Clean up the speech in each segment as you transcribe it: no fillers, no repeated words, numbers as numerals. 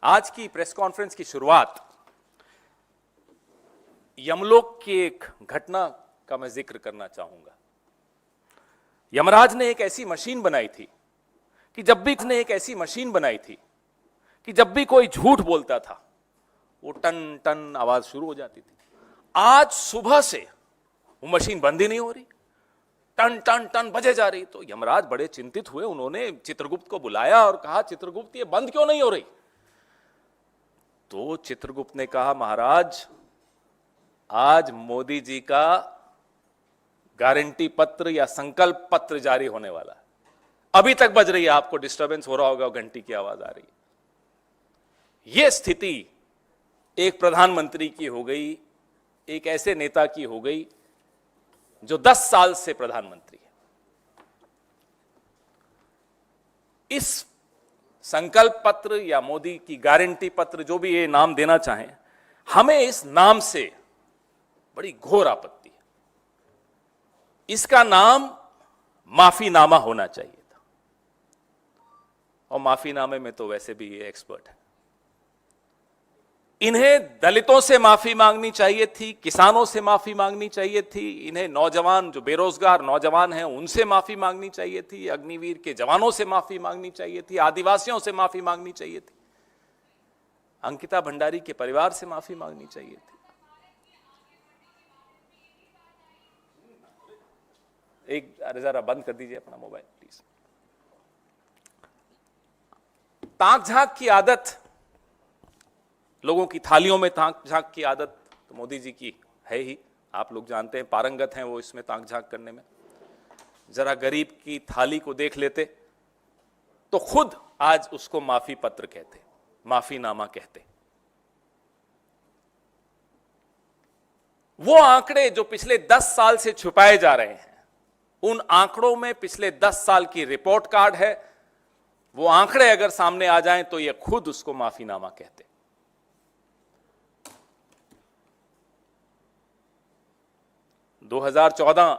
आज की press conference की शुरुआत यमलोक की एक घटना का मैं जिक्र करना चाहूंगा। यमराज ने एक ऐसी मशीन बनाई थी कि जब भी कोई झूठ बोलता था वो टन टन आवाज शुरू हो जाती थी। आज सुबह से वो मशीन बंद ही नहीं हो रही, टन टन टन बजे जा रही। तो यमराज बड़े चिंतित हुए। उन्होंने चित्रगुप्त को बुलाया और कहा, चित्रगुप्त ये बंद क्यों नहीं हो रही? तो चित्रगुप्त ने कहा, महाराज आज मोदी जी का गारंटी पत्र या संकल्प पत्र जारी होने वाला है, अभी तक बज रही है, आपको डिस्टरबेंस हो रहा होगा, घंटी की आवाज आ रही है। यह स्थिति एक प्रधानमंत्री की हो गई, एक ऐसे नेता की हो गई जो 10 साल से प्रधानमंत्री है। इस संकल्प पत्र या मोदी की गारंटी पत्र, जो भी ये नाम देना चाहें, हमें इस नाम से बड़ी घोर आपत्ति है। इसका नाम माफीनामा होना चाहिए था, और माफीनामे में तो वैसे भी ये एक्सपर्ट है। इन्हें दलितों से माफी मांगनी चाहिए थी, किसानों से माफी मांगनी चाहिए थी, इन्हें नौजवान जो बेरोजगार नौजवान हैं उनसे माफी मांगनी चाहिए थी, अग्निवीर के जवानों से माफी मांगनी चाहिए थी, आदिवासियों से माफी मांगनी चाहिए थी, अंकिता भंडारी के परिवार से माफी मांगनी चाहिए थी। एक जरा बंद कर दीजिए अपना मोबाइल प्लीज। ताक झांक की आदत, लोगों की थालियों में ताक झांक की आदत तो मोदी जी की है ही, आप लोग जानते हैं, पारंगत हैं वो इसमें ताक झांक करने में। जरा गरीब की थाली को देख लेते तो खुद आज उसको माफी पत्र कहते, माफीनामा कहते। वो आंकड़े जो पिछले 10 साल से छुपाए जा रहे हैं, उन आंकड़ों में पिछले 10 साल की रिपोर्ट कार्ड है। वो आंकड़े अगर सामने आ जाएं तो ये खुद उसको माफीनामा कहते। 2014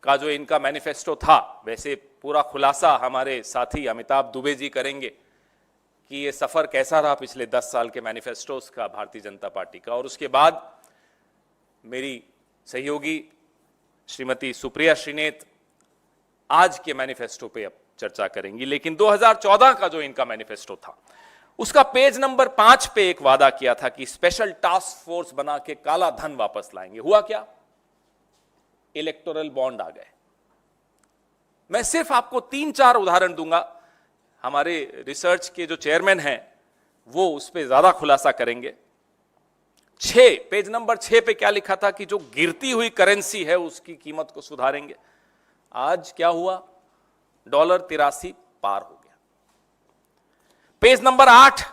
का जो इनका मैनिफेस्टो था, वैसे पूरा खुलासा हमारे साथी अमिताभ दुबे जी करेंगे कि ये सफर कैसा रहा पिछले 10 साल के मैनिफेस्टोस का भारतीय जनता पार्टी का। और उसके बाद मेरी सहयोगी श्रीमती सुप्रिया श्रीनेत आज के मैनिफेस्टो पे अब चर्चा करेंगी। लेकिन 2014 का जो इनका मैनिफेस्टो था, उसका पेज नंबर 5 पे एक वादा किया था कि स्पेशल टास्क फोर्स बना के काला धन वापस लाएंगे। हुआ क्या? इलेक्टोरल बॉन्ड आ गए। मैं सिर्फ आपको 3-4 उदाहरण दूंगा, हमारे रिसर्च के जो चेयरमैन हैं वो उस पर ज्यादा खुलासा करेंगे। पेज नंबर 6 पे क्या लिखा था कि जो गिरती हुई करेंसी है उसकी कीमत को सुधारेंगे। आज क्या हुआ? $83 पार हो गया। पेज नंबर 8,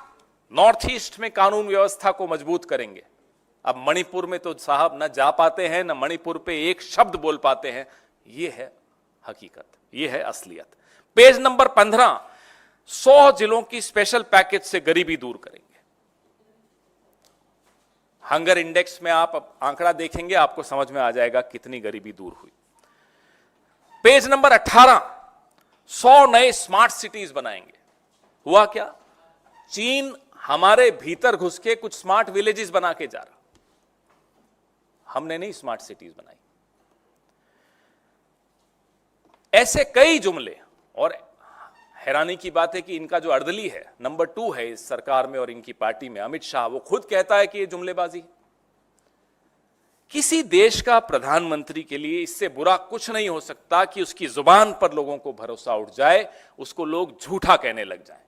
नॉर्थ ईस्ट में कानून व्यवस्था को मजबूत करेंगे। अब मणिपुर में तो साहब न जा पाते हैं, न मणिपुर पे एक शब्द बोल पाते हैं। यह है हकीकत, यह है असलियत। पेज नंबर 15, 100 जिलों की स्पेशल पैकेज से गरीबी दूर करेंगे। हंगर इंडेक्स में आप आंकड़ा देखेंगे, आपको समझ में आ जाएगा कितनी गरीबी दूर हुई। पेज नंबर 18, 100 नए स्मार्ट सिटीज बनाएंगे। हुआ क्या? चीन हमारे भीतर घुस के कुछ स्मार्ट विलेजेस बना के जा रहा, हमने नहीं स्मार्ट सिटीज बनाई। ऐसे कई जुमले। और हैरानी की बात है कि इनका जो अर्दली है, नंबर 2 है इस सरकार में और इनकी पार्टी में, अमित शाह, वो खुद कहता है कि ये जुमलेबाजी। किसी देश का प्रधानमंत्री के लिए इससे बुरा कुछ नहीं हो सकता कि उसकी जुबान पर लोगों को भरोसा उठ जाए, उसको लोग झूठा कहने लग जाएं।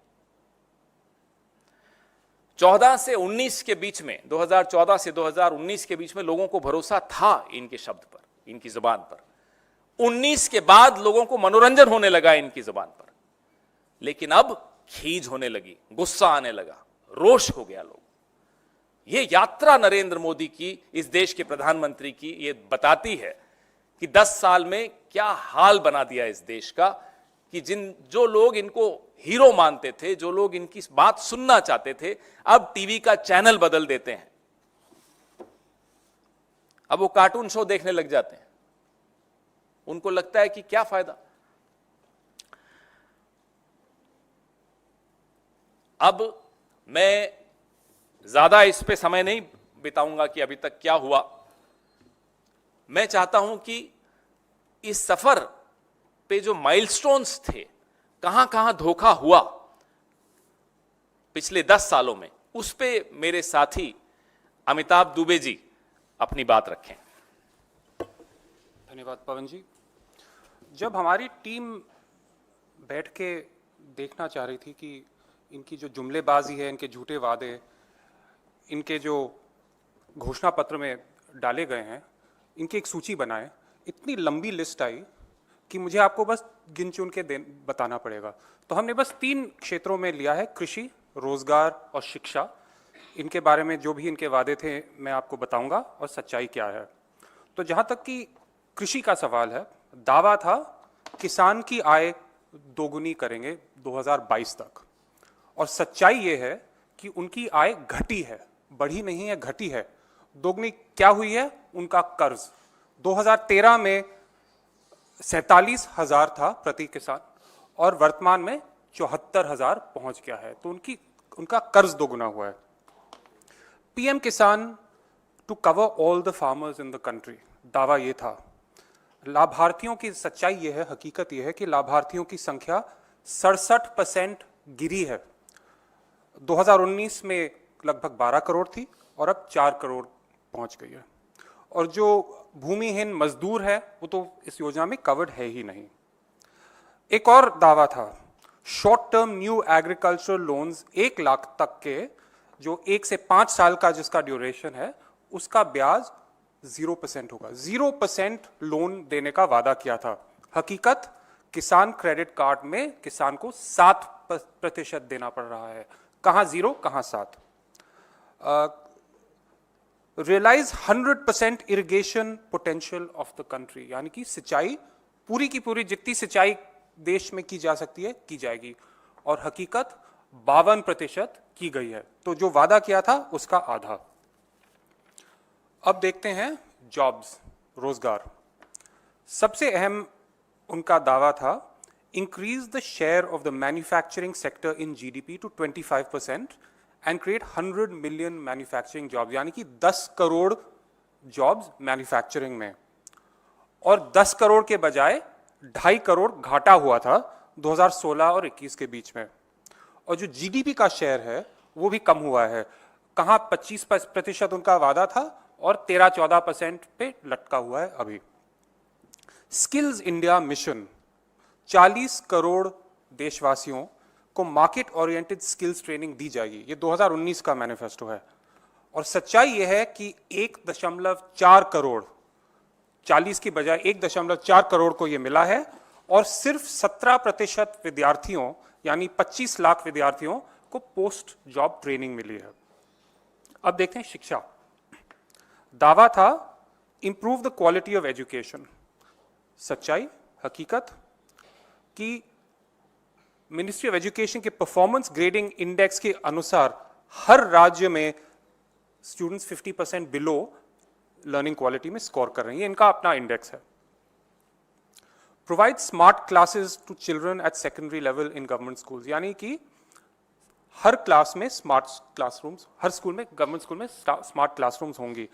14 से 19 के बीच में, 2014 से 2019 के बीच में लोगों को भरोसा था इनके शब्द पर, इनकी जुबान पर। 19 के बाद लोगों को मनोरंजन होने लगा इनकी जुबान पर, लेकिन अब खीज होने लगी, गुस्सा आने लगा, रोष हो गया लोग। यह यात्रा नरेंद्र मोदी की, इस देश के प्रधानमंत्री की, यह बताती है कि 10 साल में क्या हाल बना दिया इस देश का, कि जो लोग इनको हीरो मानते थे, जो लोग इनकी बात सुनना चाहते थे, अब टीवी का चैनल बदल देते हैं। अब वो कार्टून शो देखने लग जाते हैं। उनको लगता है कि क्या फायदा। अब मैं ज्यादा इस पे समय नहीं बिताऊंगा कि अभी तक क्या हुआ। मैं चाहता हूं कि इस सफर पे जो माइलस्टोन्स थे, कहां कहां धोखा हुआ पिछले 10 सालों में, उस पे मेरे साथी अमिताभ दुबे जी अपनी बात रखें। धन्यवाद पवन जी। जब हमारी टीम बैठ के देखना चाह रही थी कि इनकी जो जुमलेबाजी है, इनके झूठे वादे, इनके जो घोषणा पत्र में डाले गए हैं, इनकी एक सूची बनाए, इतनी लंबी लिस्ट आई कि मुझे आपको बस गिन चुन के बताना पड़ेगा। तो हमने बस 3 क्षेत्रों में लिया है, कृषि, रोजगार और शिक्षा। इनके बारे में जो भी इनके वादे थे मैं आपको बताऊंगा और सच्चाई क्या है। तो जहां तक कि कृषि का सवाल है, दावा था किसान की आय दोगुनी करेंगे 2022 तक, और सच्चाई ये है कि उनकी आय घटी है, बढ़ी नहीं है, घटी है। दोगुनी क्या हुई है? उनका कर्ज 2013 में 47,000 था प्रति किसान और वर्तमान में 74,000 पहुंच गया है। तो उनका कर्ज दोगुना हुआ है। PM Kisan to cover all the farmers in the country, दावा ये था। लाभार्थियों की सच्चाई यह है, हकीकत यह है कि लाभार्थियों की संख्या 67% गिरी है। 2019 में लगभग 12 करोड़ थी और अब 4 करोड़ पहुंच गई है। और जो भूमिहीन मजदूर है वो तो इस योजना में कवर्ड है ही नहीं। एक और दावा था, short term new agricultural loans 1 lakh तक के, जो 1 से 5 साल का जिसका ड्यूरेशन है, उसका ब्याज 0% होगा। 0% लोन देने का वादा किया था। हकीकत, किसान क्रेडिट कार्ड में किसान को 7% देना पड़ रहा है। कहां 0, कहां 7। Realise 100% irrigation potential of the country, यानी कि सिंचाई पूरी की पूरी जितनी सिंचाई देश में की जा सकती है की जाएगी, और हकीकत 52% की गई है। तो जो वादा किया था उसका आधा। अब देखते हैं जॉब्स, रोजगार। सबसे अहम उनका दावा था, increase the share of the manufacturing sector in GDP to 25% and create 100 million manufacturing jobs, यानी कि 10 करोड़ जॉब्स मैन्युफैक्चरिंग में। और 10 करोड़ के बजाय 2.5 करोड़ घाटा हुआ था 2016 और 21 के बीच में। और जो जीडीपी का शेयर है वो भी कम हुआ है। कहां 25% उनका वादा था और 13-14% पे लटका हुआ है अभी। स्किल्स इंडिया मिशन, 40 करोड़ देशवासियों को मार्केट ओरिएंटेड स्किल्स ट्रेनिंग दी जाएगी। ये 2019 का मैनिफेस्टो है। और सच्चाई यह है कि 1.4 करोड़, 40 की बजाय 1.4 करोड़ को यह मिला है, और सिर्फ 17% विद्यार्थियों यानी 25 लाख विद्यार्थियों को पोस्ट जॉब ट्रेनिंग मिली है। अब देखते हैं शिक्षा। दावा था, improve the quality of education. सच्चाई, हकीकत कि मिनिस्ट्री ऑफ एजुकेशन के परफॉर्मेंस ग्रेडिंग इंडेक्स के अनुसार हर राज्य में स्टूडेंट्स 50% बिलो लर्निंग क्वालिटी में स्कोर कर रही है। इनका अपना इंडेक्स है। Provide smart classes to children at secondary level in government schools, यानी कि हर क्लास में स्मार्ट क्लासरूम्स, हर स्कूल में, गवर्नमेंट स्कूल में स्मार्ट क्लासरूम्स होंगी।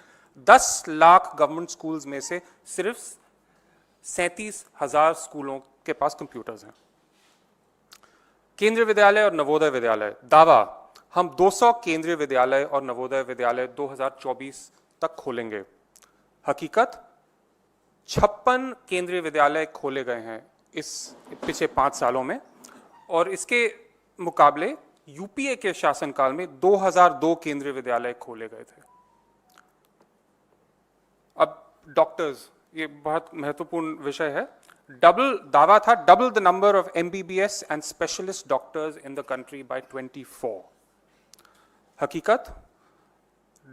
10 लाख गवर्नमेंट स्कूल्स में से सिर्फ 37,000 स्कूलों के पास कंप्यूटर्स हैं। केंद्रीय विद्यालय और नवोदय विद्यालय, दावा, हम 200 केंद्रीय विद्यालय और नवोदय विद्यालय 2024 तक खोलेंगे। हकीकत, 56 केंद्रीय विद्यालय खोले गए हैं इस पिछले 5 सालों में, और इसके मुकाबले यूपीए के शासनकाल में 2002 केंद्रीय विद्यालय खोले गए थे। अब डॉक्टर्स, ये बहुत महत्वपूर्ण विषय है। दावा था, double the number of MBBS and specialist doctors in the country bye 24। हकीकत,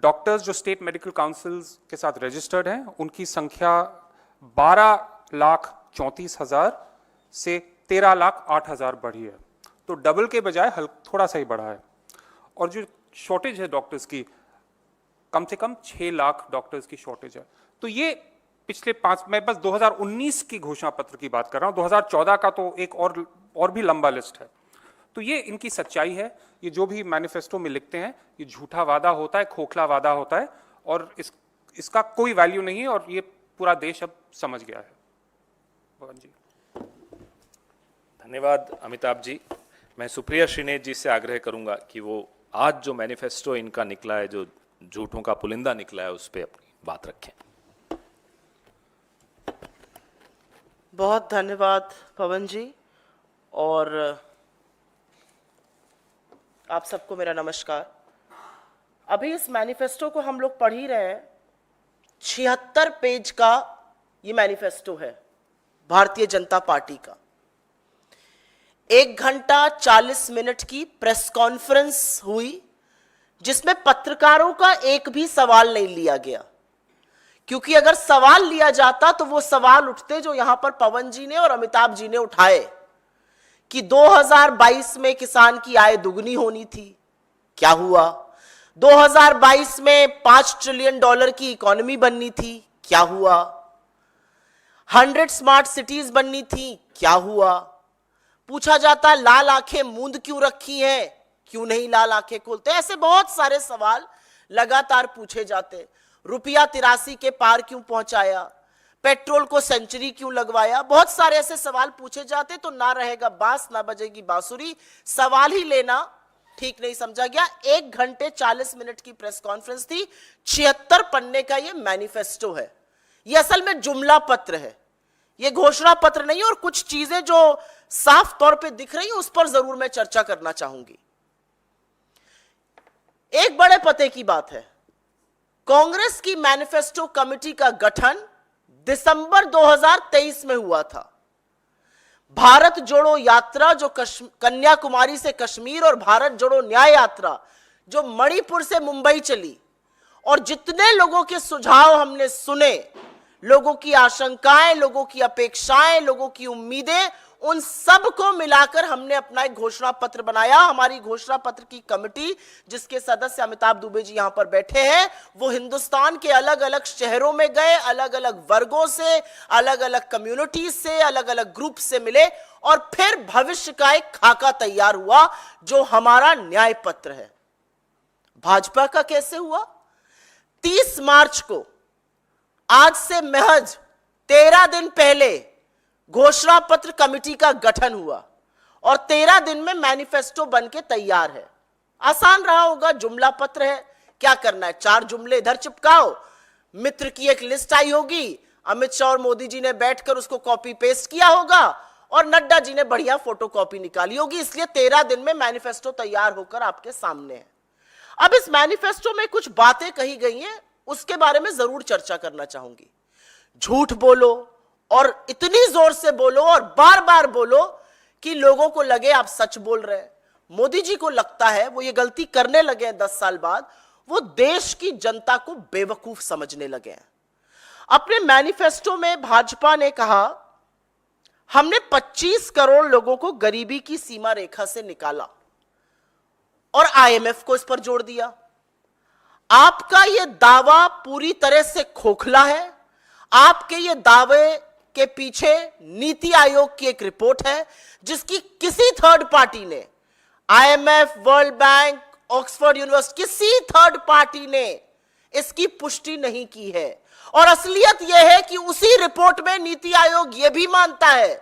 डॉक्टर्स जो स्टेट मेडिकल काउंसिल्स के साथ रजिस्टर्ड हैं उनकी संख्या 12,34,000 से 13,08,000 बढ़ी है। तो डबल के बजाय थोड़ा सा ही बढ़ा है। और जो शॉर्टेज है डॉक्टर्स की, कम से कम 6 लाख डॉक्टर्स की शॉर्टेज है। तो ये पिछले 5, मैं बस 2019 की घोषणा पत्र की बात कर रहा हूं, 2014 का तो एक और भी लंबा लिस्ट है। तो ये इनकी सच्चाई है। ये जो भी मैनिफेस्टो में लिखते हैं ये झूठा वादा होता है, खोखला वादा होता है, और इसका कोई वैल्यू नहीं है, और ये पूरा देश अब समझ गया है। पवन जी। धन्यवाद अमिताभ जी। मैं सुप्रिया श्रीनेत जी से आग्रह करूंगा कि वो आज जो मैनिफेस्टो इनका निकला है, जो झूठों का पुलिंदा निकला है, उस पर अपनी बात रखें। बहुत धन्यवाद पवन जी, और आप सबको मेरा नमस्कार। अभी इस मैनिफेस्टो को हम लोग पढ़ ही रहे हैं। 76 पेज का ये मैनिफेस्टो है भारतीय जनता पार्टी का। 1 घंटा 40 मिनट की प्रेस कॉन्फ्रेंस हुई, जिसमें पत्रकारों का एक भी सवाल नहीं लिया गया, क्योंकि अगर सवाल लिया जाता तो वो सवाल उठते जो यहां पर पवन जी ने और अमिताभ जी ने उठाए कि 2022 में किसान की आय दुगनी होनी थी, क्या हुआ? 2022 में $5 ट्रिलियन की इकोनॉमी बननी थी, क्या हुआ? 100 स्मार्ट सिटीज बननी थी, क्या हुआ? पूछा जाता लाल आंखें मूंद क्यों रखी हैं, क्यों नहीं लाल आंखें खोलते? ऐसे बहुत सारे सवाल लगातार पूछे जाते। रुपया 83 के पार क्यों पहुंचाया? पेट्रोल को सेंचुरी क्यों लगवाया? बहुत सारे ऐसे सवाल पूछे जाते, तो ना रहेगा बांस ना बजेगी बांसुरी, सवाल ही लेना ठीक नहीं समझा गया। 1 घंटे 40 मिनट की प्रेस कॉन्फ्रेंस थी। 76 पन्ने का ये मैनिफेस्टो है। ये असल में जुमला पत्र है, ये घोषणा पत्र नहीं है। और कुछ चीजें जो साफ तौर पे दिख रही है उस पर जरूर मैं चर्चा करना चाहूंगी। एक बड़े पते की बात है, कांग्रेस की मैनिफेस्टो कमेटी का गठन दिसंबर 2023 में हुआ था। भारत जोड़ो यात्रा जो कन्याकुमारी से कश्मीर, और भारत जोड़ो न्याय यात्रा जो मणिपुर से मुंबई चली, और जितने लोगों के सुझाव हमने सुने, लोगों की आशंकाएं, लोगों की अपेक्षाएं, लोगों की उम्मीदें, उन सब को मिलाकर हमने अपना एक घोषणा पत्र बनाया। हमारी घोषणा पत्र की कमेटी, जिसके सदस्य अमिताभ दुबे जी यहां पर बैठे हैं, वो हिंदुस्तान के अलग अलग शहरों में गए, अलग अलग वर्गों से, अलग अलग कम्युनिटीज से, अलग अलग ग्रुप से मिले, और फिर भविष्य का एक खाका तैयार हुआ जो हमारा न्याय पत्र है। भाजपा का कैसे हुआ? 30 मार्च को, आज से महज 13 दिन पहले घोषणा पत्र कमेटी का गठन हुआ, और 13 दिन में मैनिफेस्टो बनके तैयार है। आसान रहा होगा, जुमला पत्र है, क्या करना है, 4 जुमले इधर चिपकाओ, मित्र की एक लिस्ट आई होगी, अमित शाह और मोदी जी ने बैठकर उसको कॉपी पेस्ट किया होगा, और नड्डा जी ने बढ़िया फोटोकॉपी निकाली होगी। इसलिए 13 दिन में मैनिफेस्टो तैयार होकर आपके सामने है। अब इस मैनिफेस्टो में कुछ बातें कही गई हैं, उसके बारे में जरूर चर्चा करना चाहूंगी। झूठ बोलो, और इतनी जोर से बोलो और बार बार बोलो कि लोगों को लगे आप सच बोल रहे हैं। मोदी जी को लगता है वो ये गलती करने लगे हैं 10 साल बाद, वो देश की जनता को बेवकूफ समझने लगे हैं। अपने मैनिफेस्टो में भाजपा ने कहा, हमने 25 करोड़ लोगों को गरीबी की सीमा रेखा से निकाला, और आईएमएफ को इस पर जोड़ दिया। आपका यह दावा पूरी तरह से खोखला है। आपके ये दावे के पीछे नीति आयोग की एक रिपोर्ट है, जिसकी किसी थर्ड पार्टी ने, IMF, world bank, Oxford university, किसी थर्ड पार्टी ने इसकी पुष्टि नहीं की है। और असलियत यह है कि उसी रिपोर्ट में नीति आयोग यह भी मानता है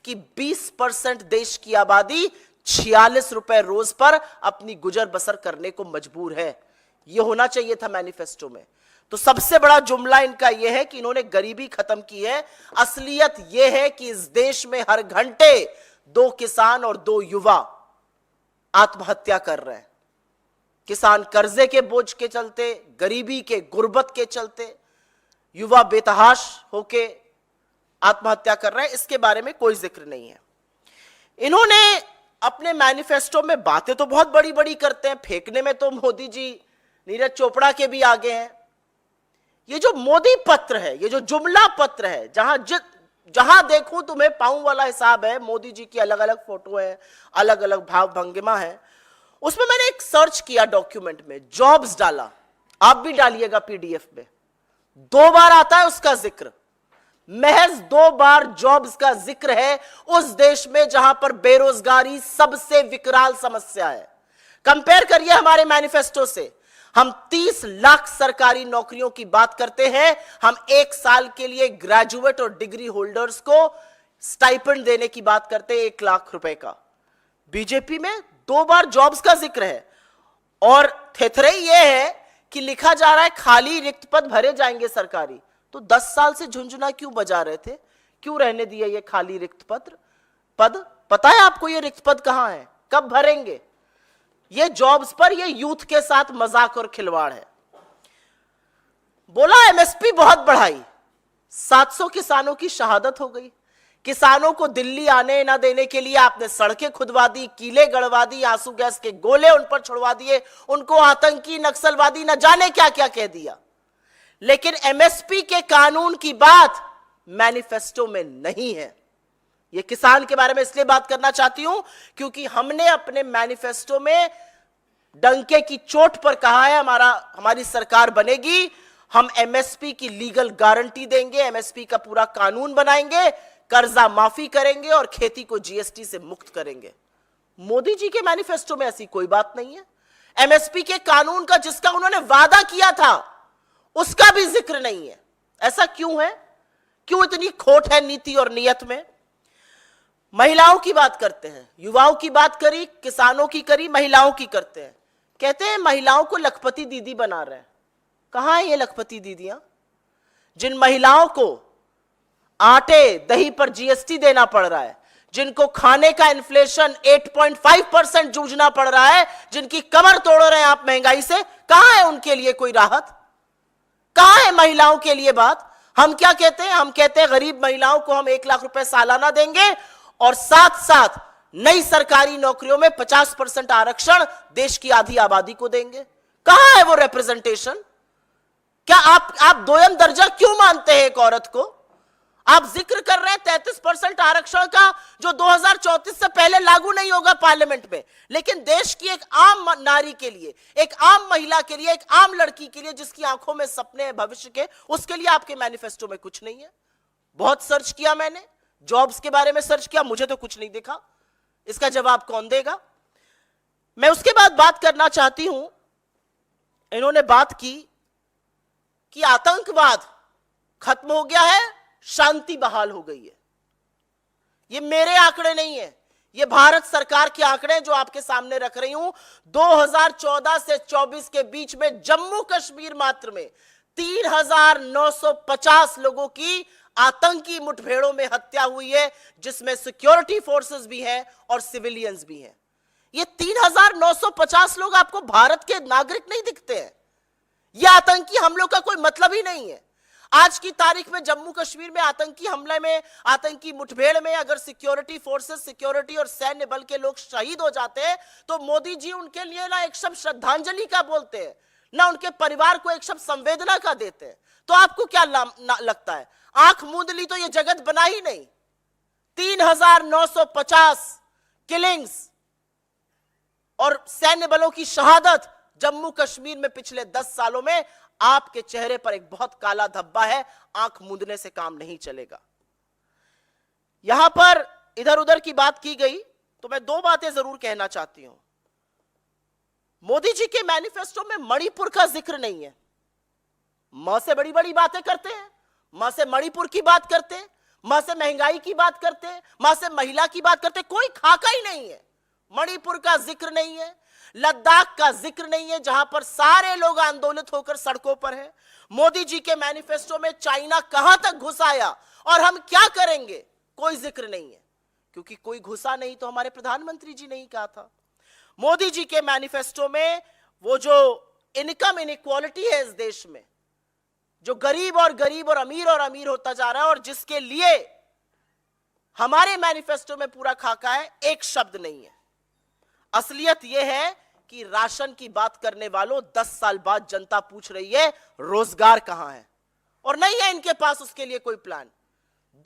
कि 20% देश की आबादी 46 रुपए रोज पर अपनी गुजर बसर करने को मजबूर है। यह होना चाहिए था मैनिफेस्टो में। तो सबसे बड़ा जुमला इनका यह है कि इन्होंने गरीबी खत्म की है। असलियत यह है कि इस देश में हर घंटे 2 किसान और 2 युवा आत्महत्या कर रहे हैं। किसान कर्जे के बोझ के चलते, गरीबी के, गुर्बत के चलते, युवा बेतहाश होके आत्महत्या कर रहे हैं। इसके बारे में कोई जिक्र नहीं है। इन्होंने अपने मैनिफेस्टो में बातें तो बहुत बड़ी बड़ी करते हैं, फेंकने में तो मोदी जी नीरज चोपड़ा के भी आगे हैं। ये जो मोदी पत्र है, ये जो जुमला पत्र है, जहां देखूं तुम्हें पाऊं वाला हिसाब है, मोदी जी की अलग अलग फोटो है, अलग अलग भाव भंगिमा है। उसमें मैंने एक सर्च किया डॉक्यूमेंट में, जॉब्स डाला, आप भी डालिएगा पीडीएफ में, 2 बार आता है उसका जिक्र। महज 2 बार जॉब्स का जिक्र है उस देश में जहां पर बेरोजगारी सबसे विकराल समस्या है। कंपेयर करिए हमारे मैनिफेस्टो से। हम 30 लाख सरकारी नौकरियों की बात करते हैं। हम 1 साल के लिए ग्रेजुएट और डिग्री होल्डर्स को स्टाइपेंड देने की बात करते हैं 1 लाख रुपए का। बीजेपी में 2 बार जॉब्स का जिक्र है और थेथरे ये है कि लिखा जा रहा है खाली रिक्त पद भरे जाएंगे सरकारी। तो 10 साल से झुंझुना क्यों बजा रहे थे? क्यों रहने दिया ये खाली रिक्त पद? पता है आपको ये रिक्त पद कहां है, कब भरेंगे? ये जॉब्स पर ये यूथ के साथ मजाक और खिलवाड़ है। बोला एमएसपी बहुत बढ़ाई, 700 किसानों की शहादत हो गई। किसानों को दिल्ली आने ना देने के लिए आपने सड़कें खुदवा दी, कीले गड़वा दी, आंसू गैस के गोले उन पर छुड़वा दिए, उनको आतंकी नक्सलवादी न जाने क्या क्या कह दिया। लेकिन एमएसपी के कानून की बात मैनिफेस्टो में नहीं है। यह किसान के बारे में इसलिए बात करना चाहती हूं क्योंकि हमने अपने मैनिफेस्टो में डंके की चोट पर कहा है हमारी सरकार बनेगी, हम एमएसपी की लीगल गारंटी देंगे, एमएसपी का पूरा कानून बनाएंगे, कर्जा माफी करेंगे और खेती को जीएसटी से मुक्त करेंगे। मोदी जी के मैनिफेस्टो में ऐसी कोई बात नहीं है। एमएसपी के कानून का जिसका उन्होंने वादा किया था उसका भी जिक्र नहीं है। ऐसा क्यों है? क्यों इतनी खोट है नीति और नियत में? महिलाओं की बात करते हैं, युवाओं की बात करी, किसानों की करी, महिलाओं की करते हैं। कहते हैं महिलाओं को लखपति दीदी बना रहे हैं। कहां है ये लखपति दीदियां? जिन महिलाओं को आटे दही पर जीएसटी देना पड़ रहा है, जिनको खाने का इन्फ्लेशन 8.5% जूझना पड़ रहा है, जिनकी कमर तोड़ रहे हैं आप महंगाई से, कहां है उनके लिए कोई राहत? कहां है महिलाओं के लिए बात? हम क्या कहते हैं? हम कहते हैं गरीब महिलाओं को हम 1 लाख रुपए सालाना देंगे और साथ साथ नई सरकारी नौकरियों में 50% आरक्षण देश की आधी आबादी को देंगे। कहां है वो रिप्रेजेंटेशन? क्या आप दोयम दर्जा क्यों मानते हैं एक औरत को? आप जिक्र कर रहे हैं 33% आरक्षण का जो 2034 से पहले लागू नहीं होगा पार्लियामेंट में, लेकिन देश की एक आम नारी के लिए, एक आम महिला के लिए, एक आम लड़की के लिए जिसकी आंखों में सपने हैं भविष्य के, उसके लिए आपके मैनिफेस्टो में कुछ नहीं है। बहुत सर्च किया मैंने, जॉब्स के बारे में सर्च किया, मुझे तो कुछ नहीं दिखा। इसका जवाब कौन देगा? मैं उसके बाद बात करना चाहती हूं, इन्होंने बात की कि आतंकवाद खत्म हो गया है, शांति बहाल हो गई है। ये मेरे आंकड़े नहीं है, ये भारत सरकार के आंकड़े जो आपके सामने रख रही हूं। 2014 से 24 के बीच में जम्मू कश्मीर मात्र में 3,950 लोगों की आतंकी मुठभेड़ों में हत्या हुई है, जिसमें सिक्योरिटी फोर्सेस भी हैं और सिविलियंस भी हैं। ये 3,950 लोग आपको भारत के नागरिक नहीं दिखते हैं। यह आतंकी हमलों का कोई मतलब ही नहीं है। आज की तारीख में जम्मू कश्मीर में आतंकी हमले में, आतंकी मुठभेड़ में अगर सिक्योरिटी फोर्सेस, सिक्योरिटी और सैन्य बल के लोग शहीद हो जाते हैं तो मोदी जी उनके लिए ना एक शब्द श्रद्धांजलि का बोलते हैं, ना उनके परिवार को एक शब्द संवेदना का देते हैं। तो आपको क्या लगता है? आंख मूंद ली तो यह जगत बना ही नहीं। 3,950 किलिंग्स और सैन्य बलों की शहादत जम्मू कश्मीर में पिछले 10 सालों में, आपके चेहरे पर एक बहुत काला धब्बा है। आंख मूंदने से काम नहीं चलेगा। यहां पर इधर उधर की बात की गई तो मैं 2 बातें जरूर कहना चाहती हूं। मोदी जी के मैनिफेस्टो में मणिपुर का जिक्र नहीं है। मां से बड़ी बड़ी बातें करते हैं, मां से मणिपुर की बात करते हैं, मां से महंगाई की बात करते हैं, मां से महिला की बात करते हैं, कोई खाका ही नहीं है। मणिपुर का जिक्र नहीं है, लद्दाख का जिक्र नहीं है जहां पर सारे लोग आंदोलित होकर सड़कों पर हैं। मोदी जी के मैनिफेस्टो में चाइना कहां तक घुस आया और हम क्या करेंगे, कोई जिक्र नहीं है, क्योंकि कोई घुसा नहीं तो हमारे प्रधानमंत्री जी ने ही कहा था। मोदी जी के मैनिफेस्टो में वो जो इनकम इनइक्वालिटी है इस देश में, जो गरीब और अमीर होता जा रहा है और जिसके लिए हमारे मैनिफेस्टो में पूरा खाका है, एक शब्द नहीं है। असलियत यह है कि राशन की बात करने वालों 10 साल बाद जनता पूछ रही है रोजगार कहां है, और नहीं है इनके पास उसके लिए कोई प्लान।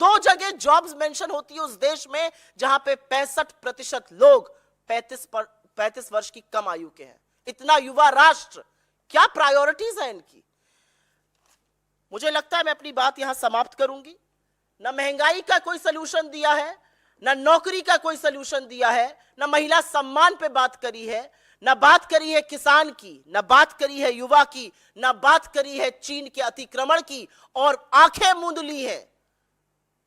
2 जगह जॉब्स मेंशन होती है उस देश में जहां पे 65% लोग 35 वर्ष की कम आयु के हैं। इतना युवा राष्ट्र, क्या प्रायोरिटीज है इनकी? मुझे लगता है मैं अपनी बात यहां समाप्त करूंगी। ना महंगाई का कोई सलूशन दिया है, ना नौकरी का कोई सलूशन दिया है, ना महिला सम्मान पे बात करी है, ना बात करी है किसान की, ना बात करी है युवा की, ना बात करी है चीन के अतिक्रमण की, और आंखें मूंद ली है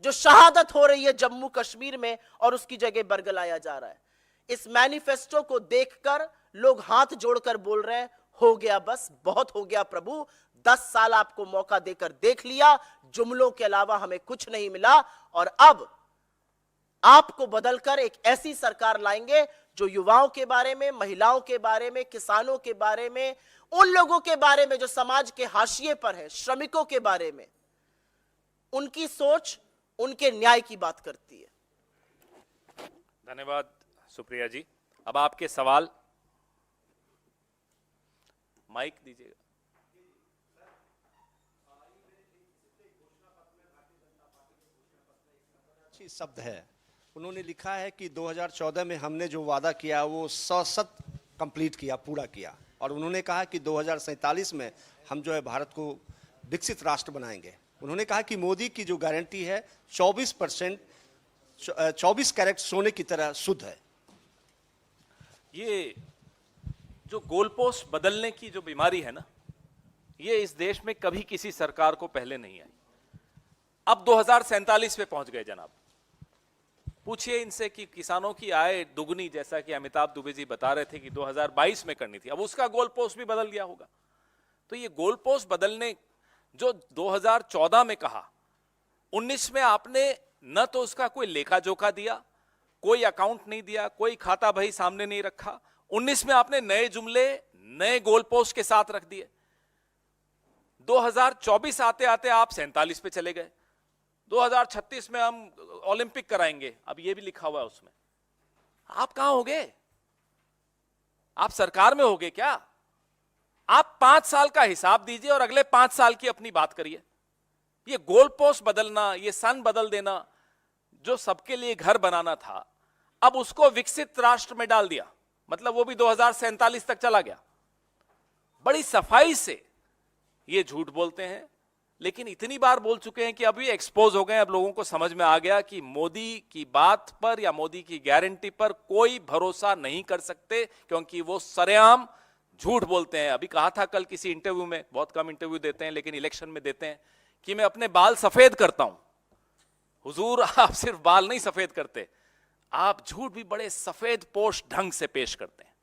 जो शहादत हो रही है जम्मू कश्मीर में और उसकी जगह बरगलाया जा रहा है। इस मैनिफेस्टो को देखकर लोग हाथ जोड़कर बोल रहे हैं, हो गया बस, बहुत हो गया प्रभु, 10 साल आपको मौका देकर देख लिया, जुमलों के अलावा हमें कुछ नहीं मिला, और अब आपको बदलकर एक ऐसी सरकार लाएंगे जो युवाओं के बारे में, महिलाओं के बारे में, किसानों के बारे में, उन लोगों के बारे में जो समाज के हाशिए पर है, श्रमिकों के बारे में, उनकी सोच, उनके न्याय की बात करती है। धन्यवाद सुप्रिया जी। अब आपके सवाल, माइक दीजिएगा। अच्छी शब्द है, उन्होंने लिखा है कि 2014 में हमने जो वादा किया वो 100% कंप्लीट किया, पूरा किया, और उन्होंने कहा कि 2047 में हम जो है भारत को विकसित राष्ट्र बनाएंगे। उन्होंने कहा कि मोदी की जो गारंटी है 24%, 24 कैरेट सोने की तरह शुद्ध है। ये जो गोलपोस्ट बदलने की जो बीमारी है ना, ये इस देश में कभी किसी सरकार को पहले नहीं आई। अब 2047 पे पहुंच गए जनाब। पूछिए इनसे कि किसानों की आय दुगनी, जैसा कि अमिताभ दुबे जी बता रहे थे कि 2022 में करनी थी, अब उसका गोल पोस्ट भी बदल गया होगा। तो ये गोल पोस्ट बदलने जो 2014 में कहा, 19 में आपने न तो उसका कोई लेखा जोखा दिया, कोई अकाउंट नहीं दिया, कोई खाता बही सामने नहीं रखा। 19 में आपने नए जुमले, नए गोल पोस्ट के साथ रख दिए। 2024 आते आते आप 47 पे चले गए। 2036 में हम ओलंपिक कराएंगे, अब ये भी लिखा हुआ है उसमें। आप कहां होगे? आप सरकार में होगे क्या? आप 5 साल का हिसाब दीजिए और अगले 5 साल की अपनी बात करिए। ये गोल पोस्ट बदलना, ये सन बदल देना, जो सबके लिए घर बनाना था, अब उसको विकसित राष्ट्र में डाल दिया, मतलब वो भी 2047 तक चला गया। बड़ी सफाई से ये झूठ बोलते हैं, लेकिन इतनी बार बोल चुके हैं कि अभी एक्सपोज हो गए। अब लोगों को समझ में आ गया कि मोदी की बात पर या मोदी की गारंटी पर कोई भरोसा नहीं कर सकते, क्योंकि वो सरेआम झूठ बोलते हैं। अभी कहा था कल किसी इंटरव्यू में, बहुत कम इंटरव्यू देते हैं लेकिन इलेक्शन में देते हैं, कि मैं अपने बाल सफेद करता हूं। हुजूर, आप सिर्फ बाल नहीं सफेद करते, आप झूठ भी बड़े सफेद पोश ढंग से पेश करते हैं।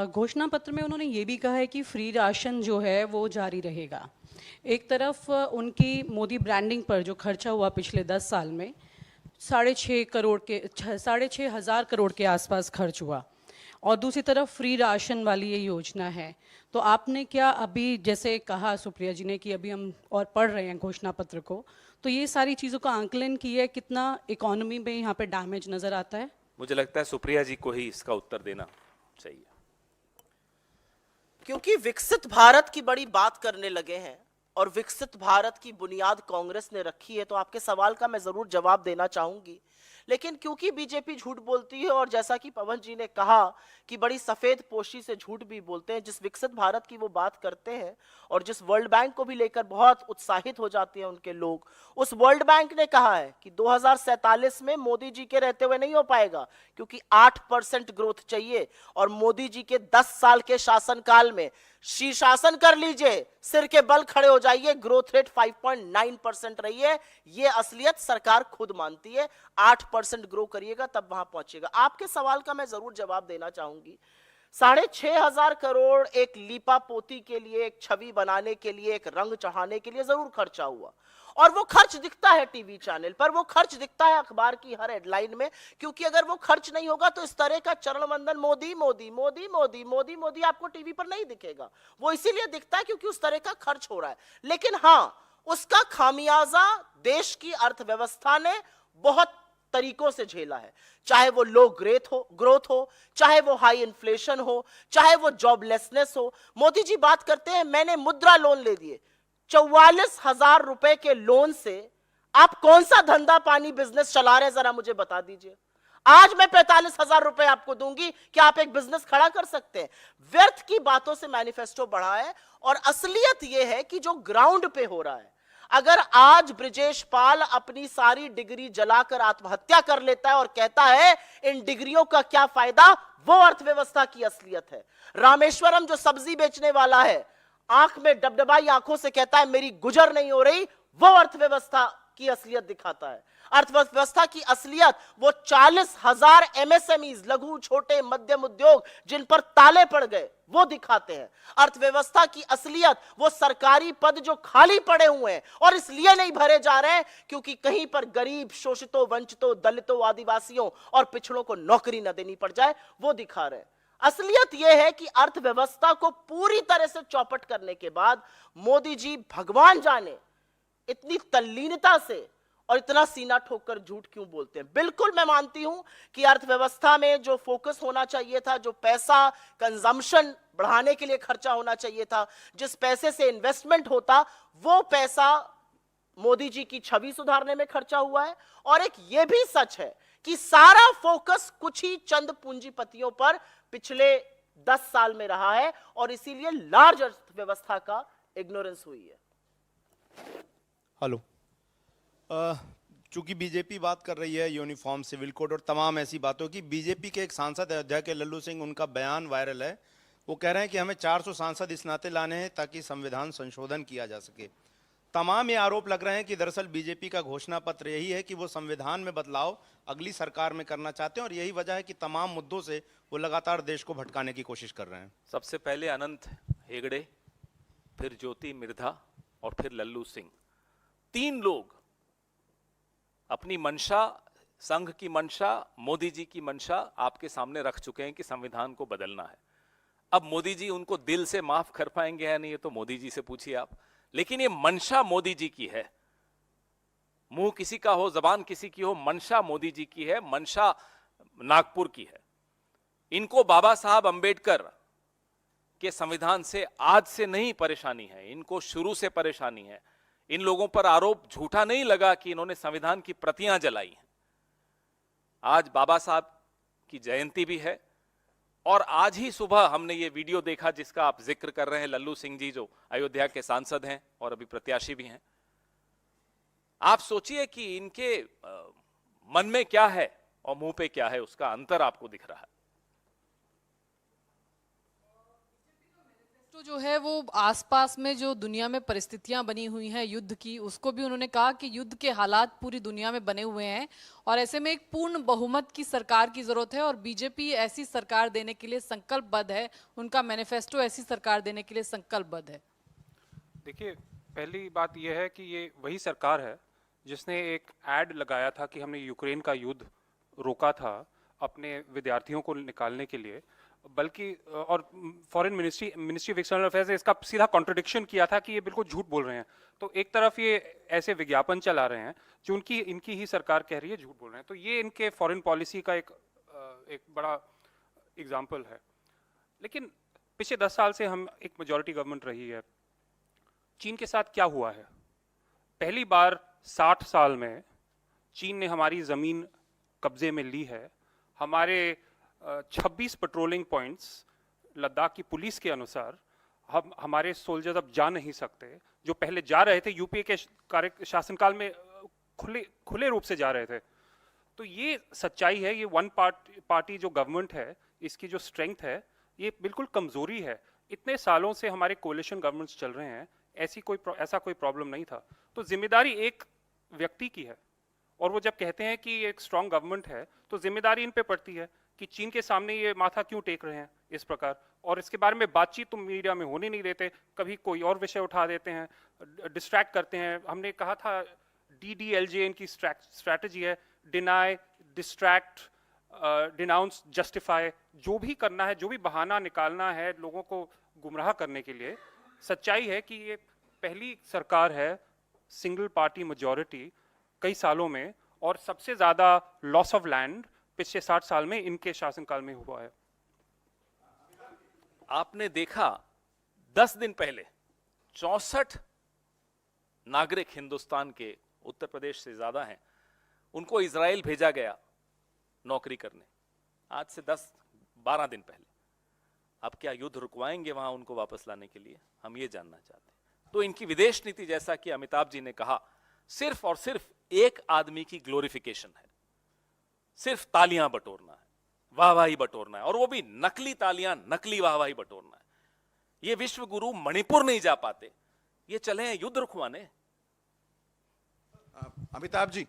घोषणा पत्र में उन्होंने ये भी कहा है कि फ्री राशन जो है वो जारी रहेगा। एक तरफ उनकी मोदी ब्रांडिंग पर जो खर्चा हुआ पिछले 10 साल में 6.5 हज़ार करोड़ के आसपास खर्च हुआ, और दूसरी तरफ फ्री राशन वाली ये योजना है। तो आपने क्या अभी जैसे कहा सुप्रिया जी ने कि अभी हम और पढ़ रहे हैं घोषणा पत्र को, तो ये सारी चीज़ों का आंकलन किया है, कितना इकोनॉमी में यहाँ पे डैमेज नज़र आता है? मुझे लगता है सुप्रिया जी को ही इसका उत्तर देना चाहिए, क्योंकि विकसित भारत की बड़ी बात करने लगे हैं और विकसित भारत की बुनियाद कांग्रेस ने रखी है, तो आपके सवाल का मैं जरूर जवाब देना चाहूंगी। लेकिन क्योंकि बीजेपी झूठ बोलती है, और जैसा कि पवन जी ने कहा कि बड़ी सफेद पोशी से झूठ भी बोलते हैं, जिस विकसित भारत की वो बात करते हैं और जिस वर्ल्ड बैंक को भी लेकर बहुत उत्साहित हो जाते हैं उनके लोग, उस वर्ल्ड बैंक ने कहा है कि 2047 में मोदी जी के रहते हुए नहीं हो पाएगा, क्योंकि 8% ग्रोथ चाहिए, और मोदी जी के 10 साल के शासनकाल में शीर्षासन कर लीजिए, सिर के बल खड़े हो जाइए, ग्रोथ रेट 5.9% रही है। ये असलियत सरकार खुद मानती है। 8% ग्रो करिएगा तब वहां पहुंचेगा। आपके सवाल का मैं जरूर जवाब देना चाहूंगी। 6,500 करोड़ एक लीपा पोती के लिए, एक छवि बनाने के लिए, एक रंग चढ़ाने के लिए जरूर खर्चा हुआ, और वो खर्च दिखता है टीवी चैनल पर, वो खर्च दिखता है अखबार की हर हेडलाइन में, क्योंकि अगर वो खर्च नहीं होगा तो इस तरह का चरण वंदन मोदी मोदी मोदी मोदी मोदी मोदी आपको टीवी पर नहीं दिखेगा। वो इसीलिए दिखता है क्योंकि उस तरह का खर्च हो रहा है। लेकिन हां, उसका खामियाजा देश की अर्थव्यवस्था ने बहुत तरीकों से झेला है, चाहे वो लो ग्रोथ हो, चाहे वो हाई इन्फ्लेशन हो, चाहे वो जॉबलेसनेस हो। मोदी जी बात करते हैं मैंने मुद्रा लोन ले दिए। 44,000 रुपए के लोन से आप कौन सा धंधा पानी बिजनेस चला रहे हैं, जरा मुझे बता दीजिए। आज मैं 45,000 रुपए आपको दूंगी कि आप एक बिजनेस खड़ा कर सकते हैं। व्यर्थ की बातों से मैनिफेस्टो बढ़ा है और असलियत यह है कि जो ग्राउंड पे हो रहा है, अगर आज ब्रिजेश पाल अपनी सारी डिग्री जलाकर आत्महत्या कर लेता है और कहता है इन डिग्रियों का क्या फायदा, वो अर्थव्यवस्था की असलियत है। रामेश्वरम जो सब्जी बेचने वाला है, आंख में डबडबाई आंखों से कहता है मेरी गुजर नहीं हो रही, वो अर्थव्यवस्था की असलियत दिखाता है। अर्थव्यवस्था की असलियत वो 40,000 एमएसएमईज, लघु छोटे मध्यम उद्योग जिन पर ताले पड़ गए, वो दिखाते हैं। अर्थव्यवस्था की असलियत वो सरकारी पद जो खाली पड़े हुए हैं और इसलिए नहीं भरे जा रहे हैं क्योंकि कहीं पर गरीब, शोषितों, वंचितों, दलितों, आदिवासियों और पिछड़ों को नौकरी न देनी पड़ जाए, वो दिखा रहे हैं। असलियत यह है कि अर्थव्यवस्था को पूरी तरह से चौपट करने के बाद मोदी जी भगवान जाने इतनी तल्लीनता से और इतना सीना ठोककर झूठ क्यों बोलते हैं। बिल्कुल मैं मानती हूं कि अर्थव्यवस्था में जो फोकस होना चाहिए था, जो पैसा कंजम्पशन बढ़ाने के लिए खर्चा होना चाहिए था, जिस पैसे से इन्वेस्टमेंट होता, वो पैसा मोदी जी की छवि सुधारने में खर्चा हुआ है। और एक ये भी सच है कि सारा फोकस कुछ ही चंद पूंजीपतियों पर पिछले 10 साल में रहा है और इसीलिए लार्ज अर्थव्यवस्था का इग्नोरेंस हुई है। हेलो, चूंकि बीजेपी बात कर रही है यूनिफॉर्म सिविल कोड और तमाम ऐसी बातों की, बीजेपी के एक सांसद अयोध्या के लल्लू सिंह, उनका बयान वायरल है। वो कह रहे हैं कि हमें 400 सांसद इस नाते लाने हैं ताकि संविधान संशोधन किया जा सके। तमाम ये आरोप लग रहे हैं कि दरअसल बीजेपी का घोषणा पत्र यही है कि वो संविधान में बदलाव अगली सरकार में करना चाहते हैं और यही वजह है कि तमाम मुद्दों से वो लगातार देश को भटकाने की कोशिश कर रहे हैं। सबसे पहले अनंत हेगड़े, फिर ज्योति मिर्धा और फिर लल्लू सिंह, 3 लोग अपनी मंशा, संघ की मंशा, मोदी जी की मंशा आपके सामने रख चुके हैं कि संविधान को बदलना है। अब मोदी जी उनको दिल से माफ कर पाएंगे या नहीं, ये तो मोदी जी से पूछिए आप। लेकिन ये मंशा मोदी जी की है। मुंह किसी का हो, जबान किसी की हो, मंशा मोदी जी की है, मंशा नागपुर की है। इनको बाबा साहब अंबेडकर के संविधान से आज से नहीं परेशानी है, इनको शुरू से परेशानी है। इन लोगों पर आरोप झूठा नहीं लगा कि इन्होंने संविधान की प्रतियां जलाई हैं। आज बाबा साहब की जयंती भी है और आज ही सुबह हमने ये वीडियो देखा जिसका आप जिक्र कर रहे हैं, लल्लू सिंह जी जो अयोध्या के सांसद हैं और अभी प्रत्याशी भी हैं। आप सोचिए कि इनके मन में क्या है और मुंह पे क्या है, उसका अंतर आपको दिख रहा है। तो जो है वो आसपास में जो दुनिया में परिस्थितियां बनी हुई हैं युद्ध की, उसको भी उन्होंने कहा कि युद्ध के हालात पूरी दुनिया में बने हुए हैं और ऐसे में एक पूर्ण बहुमत की सरकार की जरूरत है और बीजेपी ऐसी सरकार देने के लिए संकल्पबद्ध है। उनका मैनिफेस्टो ऐसी सरकार देने के लिए संकल्पबद्ध है। देखिए, पहली बात यह है कि ये वही सरकार है जिसने एक एड लगाया था कि हमने यूक्रेन का युद्ध रोका था अपने विद्यार्थियों को निकालने के लिए, बल्कि और foreign ministry of external affairs ने इसका सीधा कॉन्ट्रडिक्शन किया था कि ये बिल्कुल झूठ बोल रहे हैं। तो एक तरफ ये ऐसे विज्ञापन चला रहे हैं जो इनकी ही सरकार कह रही है झूठ बोल रहे हैं, तो ये इनके फॉरेन पॉलिसी का एक बड़ा एग्जाम्पल है। लेकिन पिछले 10 साल से हम एक मेजॉरिटी गवर्नमेंट रही है। चीन के साथ क्या हुआ है? पहली बार 60 साल में चीन ने हमारी ज़मीन कब्जे में ली है। हमारे 26 पेट्रोलिंग पॉइंट्स लद्दाख की पुलिस के अनुसार हमारे सोल्जर्स अब जा नहीं सकते, जो पहले जा रहे थे यूपीए के शासनकाल में खुले रूप से जा रहे थे। तो ये सच्चाई है, ये वन पार्टी जो गवर्नमेंट है, इसकी जो स्ट्रेंथ है ये बिल्कुल कमजोरी है। इतने सालों से हमारे कोalition गवर्नमेंट्स चल रहे हैं, ऐसा कोई प्रॉब्लम नहीं था। तो जिम्मेदारी एक व्यक्ति की है और वो जब कहते हैं कि एक स्ट्रांग गवर्नमेंट है तो जिम्मेदारी इन पे पड़ती है कि चीन के सामने ये माथा क्यों टेक रहे हैं इस प्रकार, और इसके बारे में बातचीत तो मीडिया में होने नहीं देते, कभी कोई और विषय उठा देते हैं, डिस्ट्रैक्ट करते हैं। हमने कहा था DDLJ इनकी स्ट्रैटेजी है, डिनाई, डिस्ट्रैक्ट, डिनाउंस, जस्टिफाई। जो भी करना है, जो भी बहाना निकालना है लोगों को गुमराह करने के लिए। सच्चाई है कि ये पहली सरकार है सिंगल पार्टी मेजॉरिटी कई सालों में, और सबसे ज्यादा लॉस ऑफ लैंड पिछले 60 साल में इनके शासनकाल में हुआ है। आपने देखा 10 दिन पहले 64 नागरिक हिंदुस्तान के, उत्तर प्रदेश से ज्यादा हैं, उनको इजराइल भेजा गया नौकरी करने, आज से 10-12 दिन पहले। अब क्या युद्ध रुकवाएंगे वहां उनको वापस लाने के लिए? हम ये जानना चाहते हैं। तो इनकी विदेश नीति, जैसा कि अमिताभ जी ने कहा, सिर्फ और सिर्फ एक आदमी की ग्लोरिफिकेशन है, सिर्फ तालियां बटोरना है, वाहवाही बटोरना है, और वो भी नकली तालियां, नकली वाहवाही बटोरना है। ये विश्व गुरु मणिपुर नहीं जा पाते, ये चले हैं युद्ध रुकवाने। अमिताभ जी,